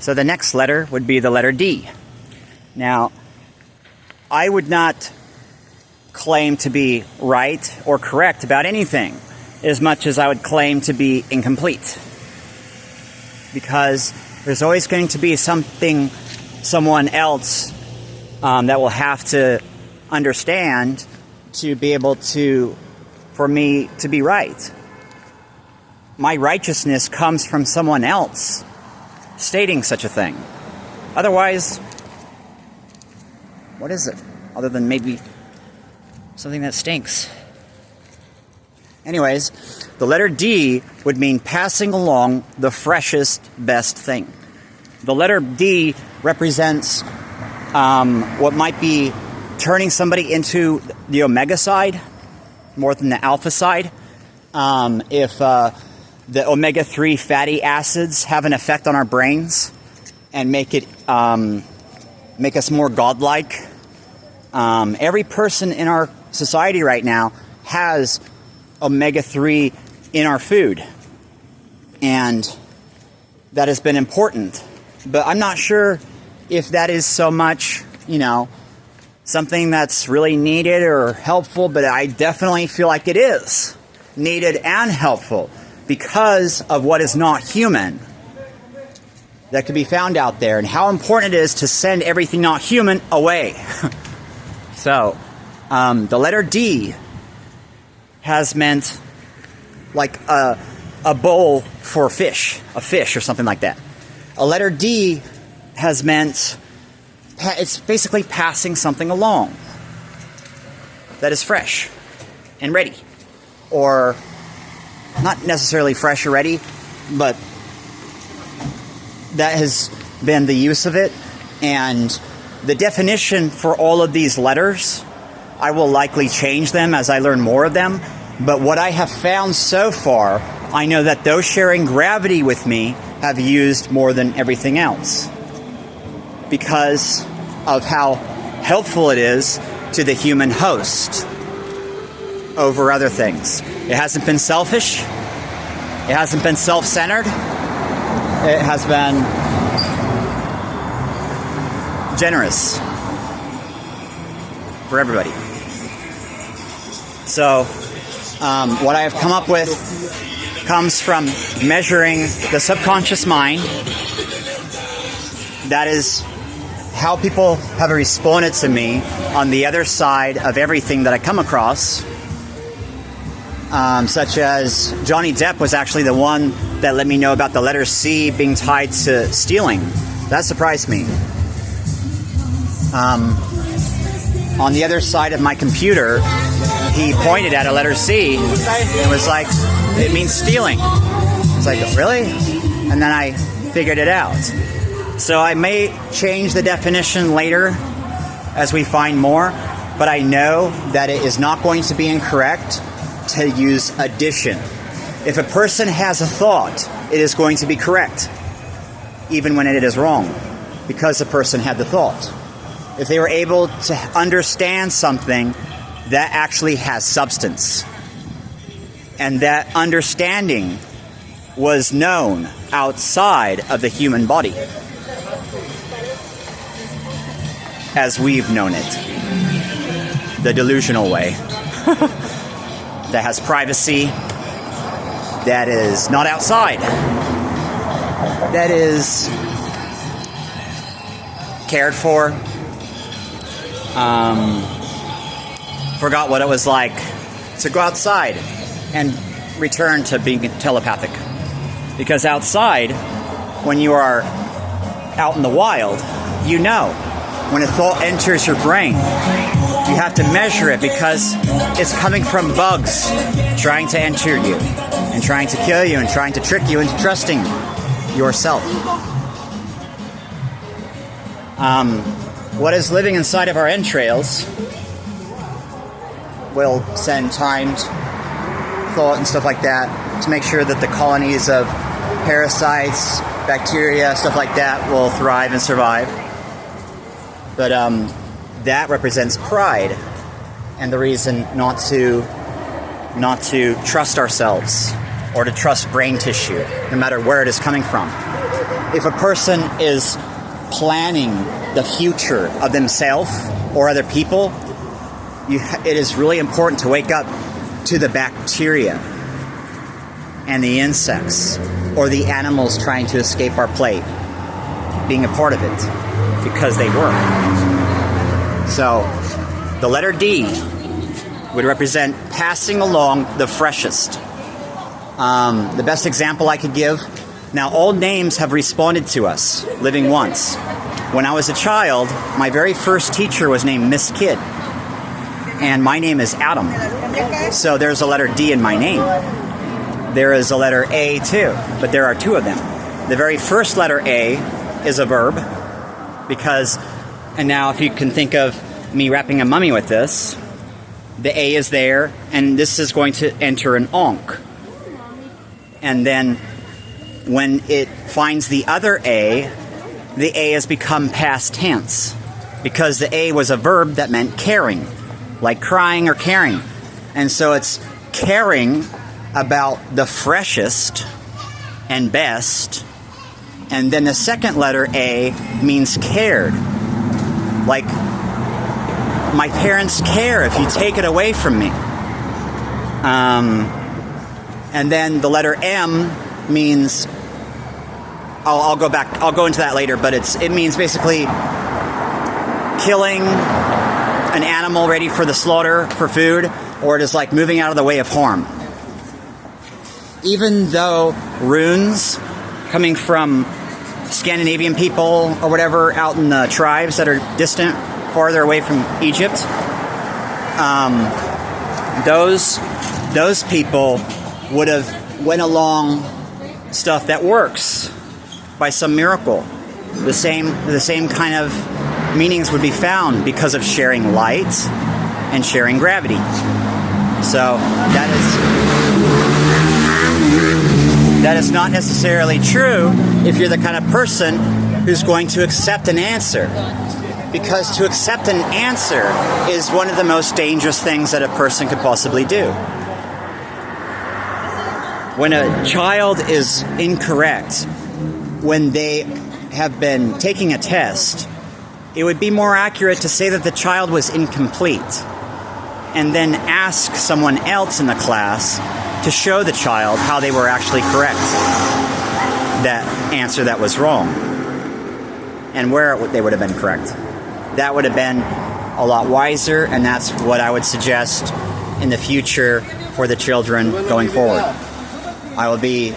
So the next letter would be the letter D. Now, I would not claim to be right or correct about anything as much as I would claim to be incomplete. Because there's always going to be someone else that will have to understand to be able for me to be right. My righteousness comes from someone else stating such a thing. Otherwise, what is it? Other than maybe something that stinks. Anyways, the letter D would mean passing along the freshest, best thing. The letter D represents what might be turning somebody into the omega side more than the alpha side. If the omega-3 fatty acids have an effect on our brains and make us more godlike. Every person in our society right now has omega-3 in our food, and that has been important. But I'm not sure if that is so much, something that's really needed or helpful, but I definitely feel like it is needed and helpful because of what is not human that could be found out there and how important it is to send everything not human away. So, the letter D has meant like a bowl for a fish or something like that. A letter D has meant, it's basically passing something along that is fresh and ready. Or not necessarily fresh or ready, but that has been the use of it. And the definition for all of these letters, I will likely change them as I learn more of them. But what I have found so far, I know that those sharing gravity with me have used more than everything else because of how helpful it is to the human host over other things. It hasn't been selfish. It hasn't been self-centered. It has been generous for everybody. So, what I have come up with comes from measuring the subconscious mind. That is how people have responded to me on the other side of everything that I come across. Such as Johnny Depp was actually the one that let me know about the letter C being tied to stealing. That surprised me. On the other side of my computer, he pointed at a letter C and was like, it means stealing. I was like, really? And then I figured it out. So I may change the definition later as we find more, but I know that it is not going to be incorrect to use addition. If a person has a thought, it is going to be correct, even when it is wrong, because the person had the thought. If they were able to understand something that actually has substance, and that understanding was known outside of the human body, as we've known it, the delusional way, that has privacy, that is not outside, that is cared for. Forgot what it was like to go outside and return to being telepathic. Because outside, when you are out in the wild, you know when a thought enters your brain, you have to measure it because it's coming from bugs trying to enter you and trying to kill you and trying to trick you into trusting yourself. What is living inside of our entrails will send timed thought and stuff like that to make sure that the colonies of parasites, bacteria, stuff like that will thrive and survive. But that represents pride and the reason not to trust ourselves or to trust brain tissue, no matter where it is coming from. if a person is planning the future of themselves or other people, it is really important to wake up to the bacteria and the insects or the animals trying to escape our plate being a part of it, because they were. So the letter D would represent passing along the freshest. The best example I could give, now all names have responded to us, living once. When I was a child, my very first teacher was named Miss Kidd, and my name is Adam. So there's a letter D in my name. There is a letter A too, but there are two of them. The very first letter A is a verb, because, and now if you can think of me wrapping a mummy with this, the A is there, and this is going to enter an onk. And then when it finds the other A, the A has become past tense, because the A was a verb that meant caring, like crying or caring. And so it's caring about the freshest and best. And then the second letter A means cared. Like, my parents care if you take it away from me. And then the letter M means, I'll go into that later, but it means basically killing an animal ready for the slaughter for food, or it is like moving out of the way of harm. Even though runes coming from Scandinavian people or whatever out in the tribes that are distant, farther away from Egypt, those people would have went along stuff that works by some miracle. The same kind of meanings would be found because of sharing light and sharing gravity. So that is not necessarily true if you're the kind of person who's going to accept an answer. Because to accept an answer is one of the most dangerous things that a person could possibly do. When a child is incorrect, when they have been taking a test, it would be more accurate to say that the child was incomplete, and then ask someone else in the class to show the child how they were actually correct, that answer that was wrong, and where they would have been correct. That would have been a lot wiser, and that's what I would suggest in the future for the children going forward. I will be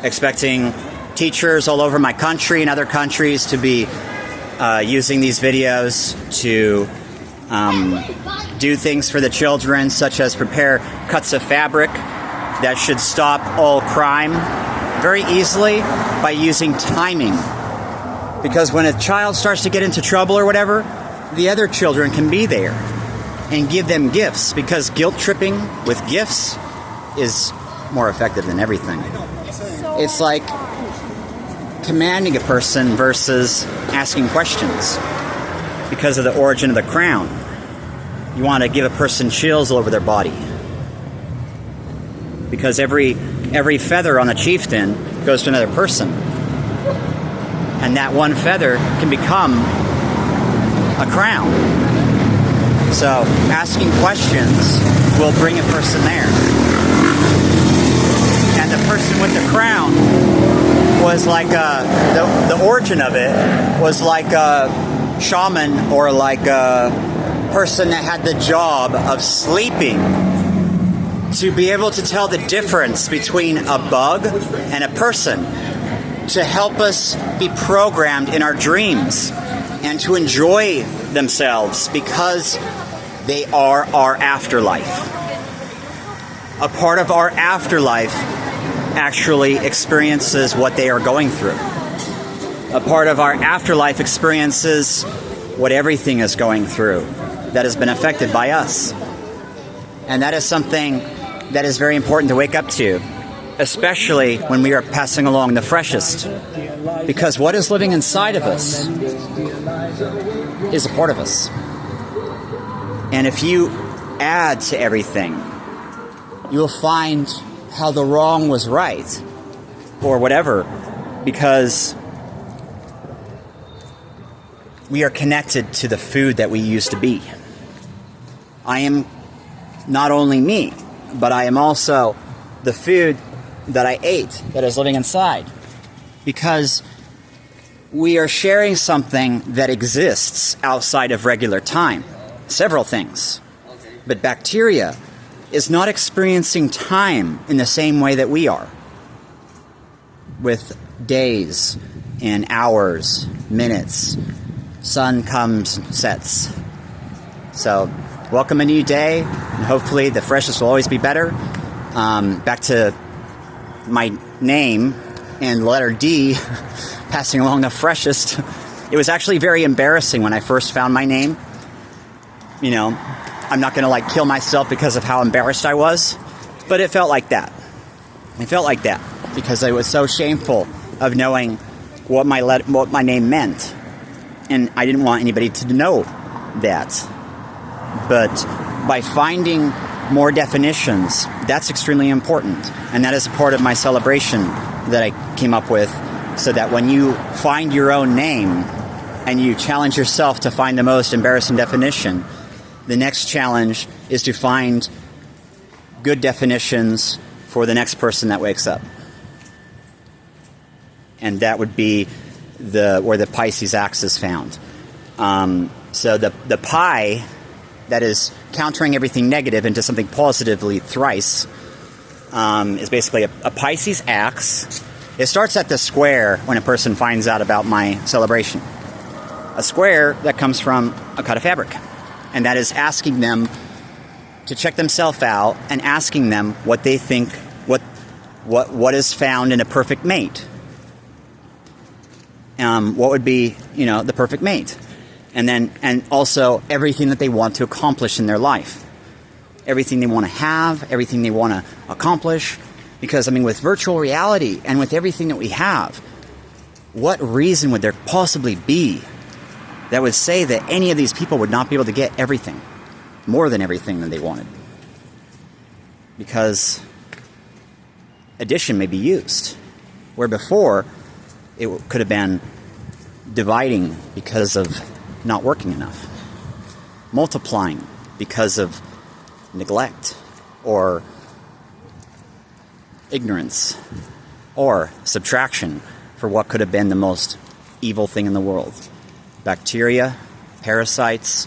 expecting teachers all over my country and other countries to be using these videos to do things for the children, such as prepare cuts of fabric that should stop all crime very easily by using timing. Because when a child starts to get into trouble or whatever, the other children can be there and give them gifts, because guilt tripping with gifts is more effective than everything. It's like commanding a person versus asking questions because of the origin of the crown. You want to give a person chills all over their body, because every feather on a chieftain goes to another person, and that one feather can become a crown. So asking questions will bring a person there. And the person with the crown was like the origin of it was like a shaman, or like a person that had the job of sleeping to be able to tell the difference between a bug and a person, to help us be programmed in our dreams and to enjoy themselves, because they are our afterlife. A part of our afterlife actually experiences what they are going through. A part of our afterlife experiences what everything is going through that has been affected by us. And that is something that is very important to wake up to, especially when we are passing along the freshest. Because what is living inside of us is a part of us. And if you add to everything, you'll find how the wrong was right, or whatever. because we are connected to the food that we used to be. I am not only me, but I am also the food that I ate that is living inside. Because we are sharing something that exists outside of regular time. Several things. But bacteria is not experiencing time in the same way that we are. With days and hours, minutes, sun comes, sets. So, welcome a new day, and hopefully the freshest will always be better. Back to my name and letter D, passing along the freshest. It was actually very embarrassing when I first found my name. You know, I'm not going to kill myself because of how embarrassed I was, but it felt like that. It felt like that because I was so shameful of knowing what my name meant, and I didn't want anybody to know that. But by finding more definitions, that's extremely important, and that is a part of my celebration that I came up with, so that when you find your own name and you challenge yourself to find the most embarrassing definition, the next challenge is to find good definitions for the next person that wakes up. And that would be where the Pisces axe is found. So the pi, that is countering everything negative into something positively thrice, is basically a Pisces axe. It starts at the square when a person finds out about my celebration. A square that comes from a cut of fabric. And that is asking them to check themselves out and asking them what they think, what is found in a perfect mate. What would be, the perfect mate. And also everything that they want to accomplish in their life. Everything they want to have, everything they want to accomplish. Because, with virtual reality and with everything that we have, what reason would there possibly be that would say that any of these people would not be able to get everything, more than everything that they wanted? Because addition may be used, where before it could have been dividing because of not working enough, multiplying because of neglect or ignorance, or subtraction for what could have been the most evil thing in the world. Bacteria, parasites,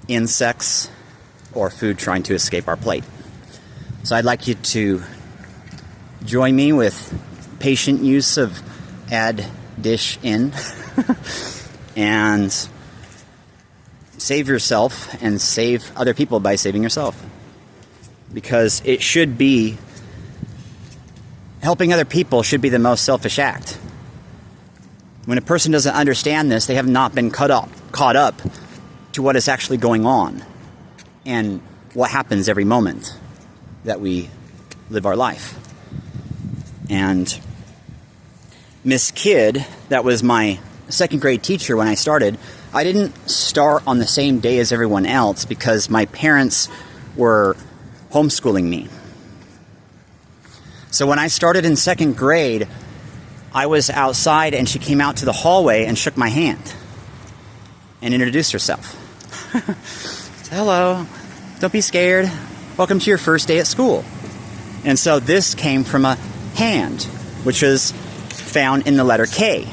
insects, or food trying to escape our plate. So I'd like you to join me with patient use of add dish in and save yourself and save other people by saving yourself. Because it should be, helping other people should be the most selfish act. When a person doesn't understand this, they have not been caught up to what is actually going on and what happens every moment that we live our life. And Miss Kidd, that was my second grade teacher when I started, I didn't start on the same day as everyone else because my parents were homeschooling me. So when I started in second grade, I was outside and she came out to the hallway and shook my hand and introduced herself. Hello, don't be scared. Welcome to your first day at school. And so this came from a hand, which is found in the letter K.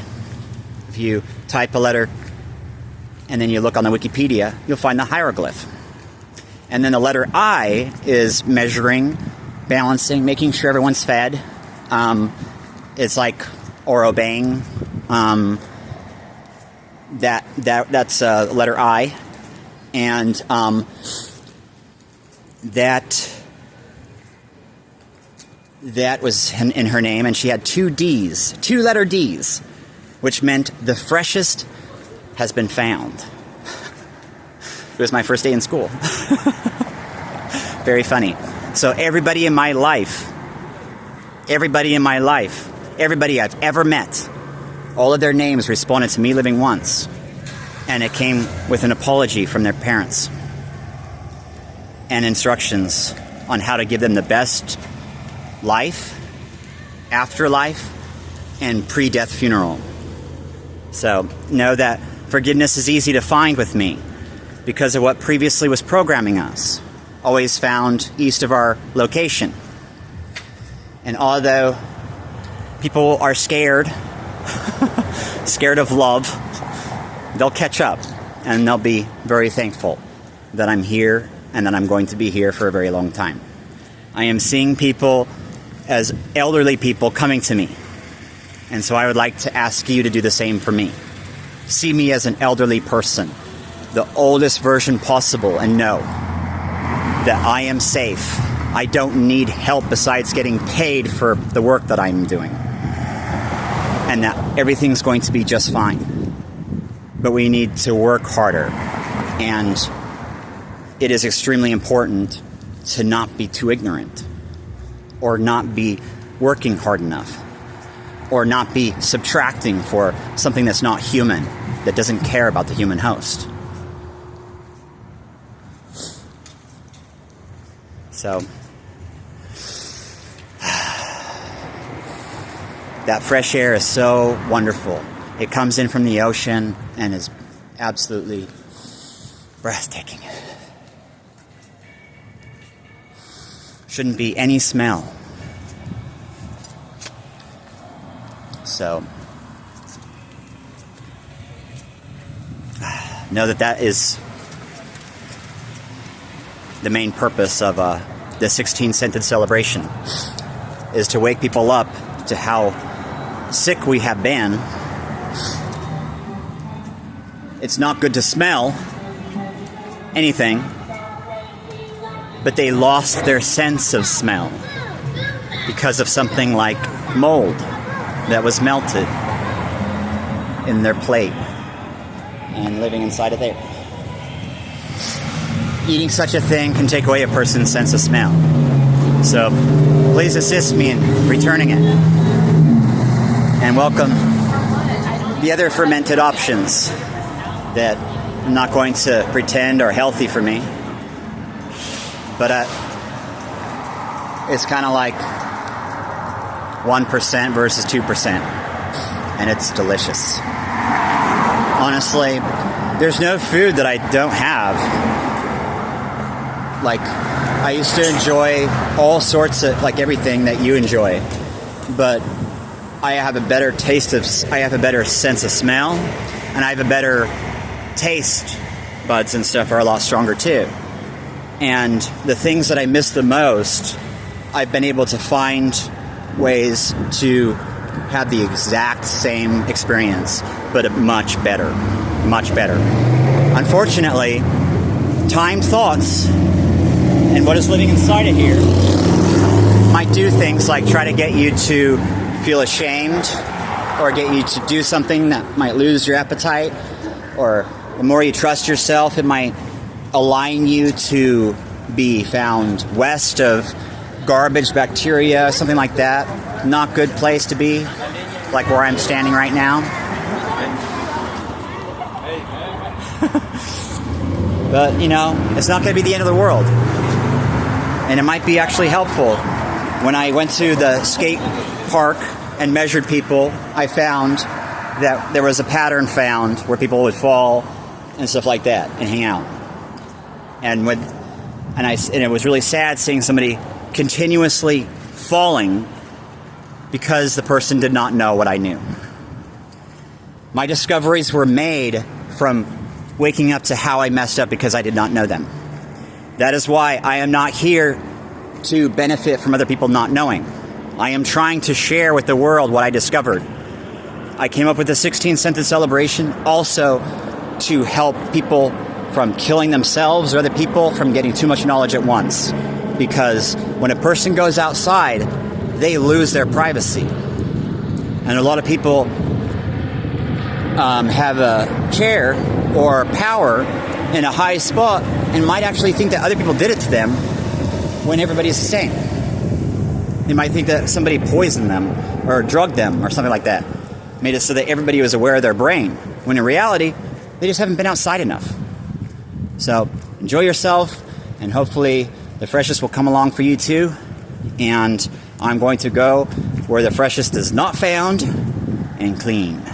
If you type a letter and then you look on the Wikipedia, you'll find the hieroglyph. And then the letter I is measuring, balancing, making sure everyone's fed. It's like or obeying. That's letter I, and that was in her name, and she had two letter D's, which meant the freshest has been found. It was my first day in school. Very funny. So everybody in my life, everybody I've ever met, all of their names responded to me living once. And it came with an apology from their parents and instructions on how to give them the best life, afterlife, and pre-death funeral. So know that forgiveness is easy to find with me because of what previously was programming us, always found east of our location. And although people are scared, scared of love, they'll catch up and they'll be very thankful that I'm here and that I'm going to be here for a very long time. I am seeing people as elderly people coming to me. And so I would like to ask you to do the same for me. See me as an elderly person, the oldest version possible, and know that I am safe. I don't need help besides getting paid for the work that I'm doing. And that everything's going to be just fine. But we need to work harder. And it is extremely important to not be too ignorant, or not be working hard enough, or not be subtracting for something that's not human, that doesn't care about the human host. So, that fresh air is so wonderful. It comes in from the ocean and is absolutely breathtaking. Shouldn't be any smell. So, know that that is the main purpose of the 16-scented celebration, is to wake people up to how sick we have been. It's not good to smell anything, but they lost their sense of smell because of something like mold that was melted in their plate and living inside of there. Eating such a thing can take away a person's sense of smell. So please assist me in returning it. And welcome the other fermented options that I'm not going to pretend are healthy for me. But it's kind of like 1% versus 2%. And it's delicious. Honestly, there's no food that I don't have. Like, I used to enjoy all sorts of, like, everything that you enjoy. But I have a better I have a better sense of smell. And I have a better taste buds and stuff are a lot stronger too. And the things that I miss the most, I've been able to find ways to have the exact same experience, but much better. Much better. Unfortunately, timed thoughts and what is living inside of here might do things like try to get you to feel ashamed, or get you to do something that might lose your appetite, or the more you trust yourself, it might align you to be found west of garbage, bacteria, something like that. Not good place to be, like where I'm standing right now. But, you know, it's not going to be the end of the world. And it might be actually helpful. When I went to the skate park and measured people, I found that there was a pattern found where people would fall and stuff like that and hang out. And it was really sad seeing somebody continuously falling because the person did not know what I knew. My discoveries were made from waking up to how I messed up because I did not know them. That is why I am not here to benefit from other people not knowing. I am trying to share with the world what I discovered. I came up with the 16-scented celebration also to help people from killing themselves or other people from getting too much knowledge at once. Because when a person goes outside, they lose their privacy. And a lot of people have a chair or power in a high spot and might actually think that other people did it to them when everybody's the same. They might think that somebody poisoned them or drugged them or something like that. Made it so that everybody was aware of their brain. When in reality, they just haven't been outside enough. So enjoy yourself, and hopefully the freshest will come along for you too. And I'm going to go where the freshest is not found, and clean.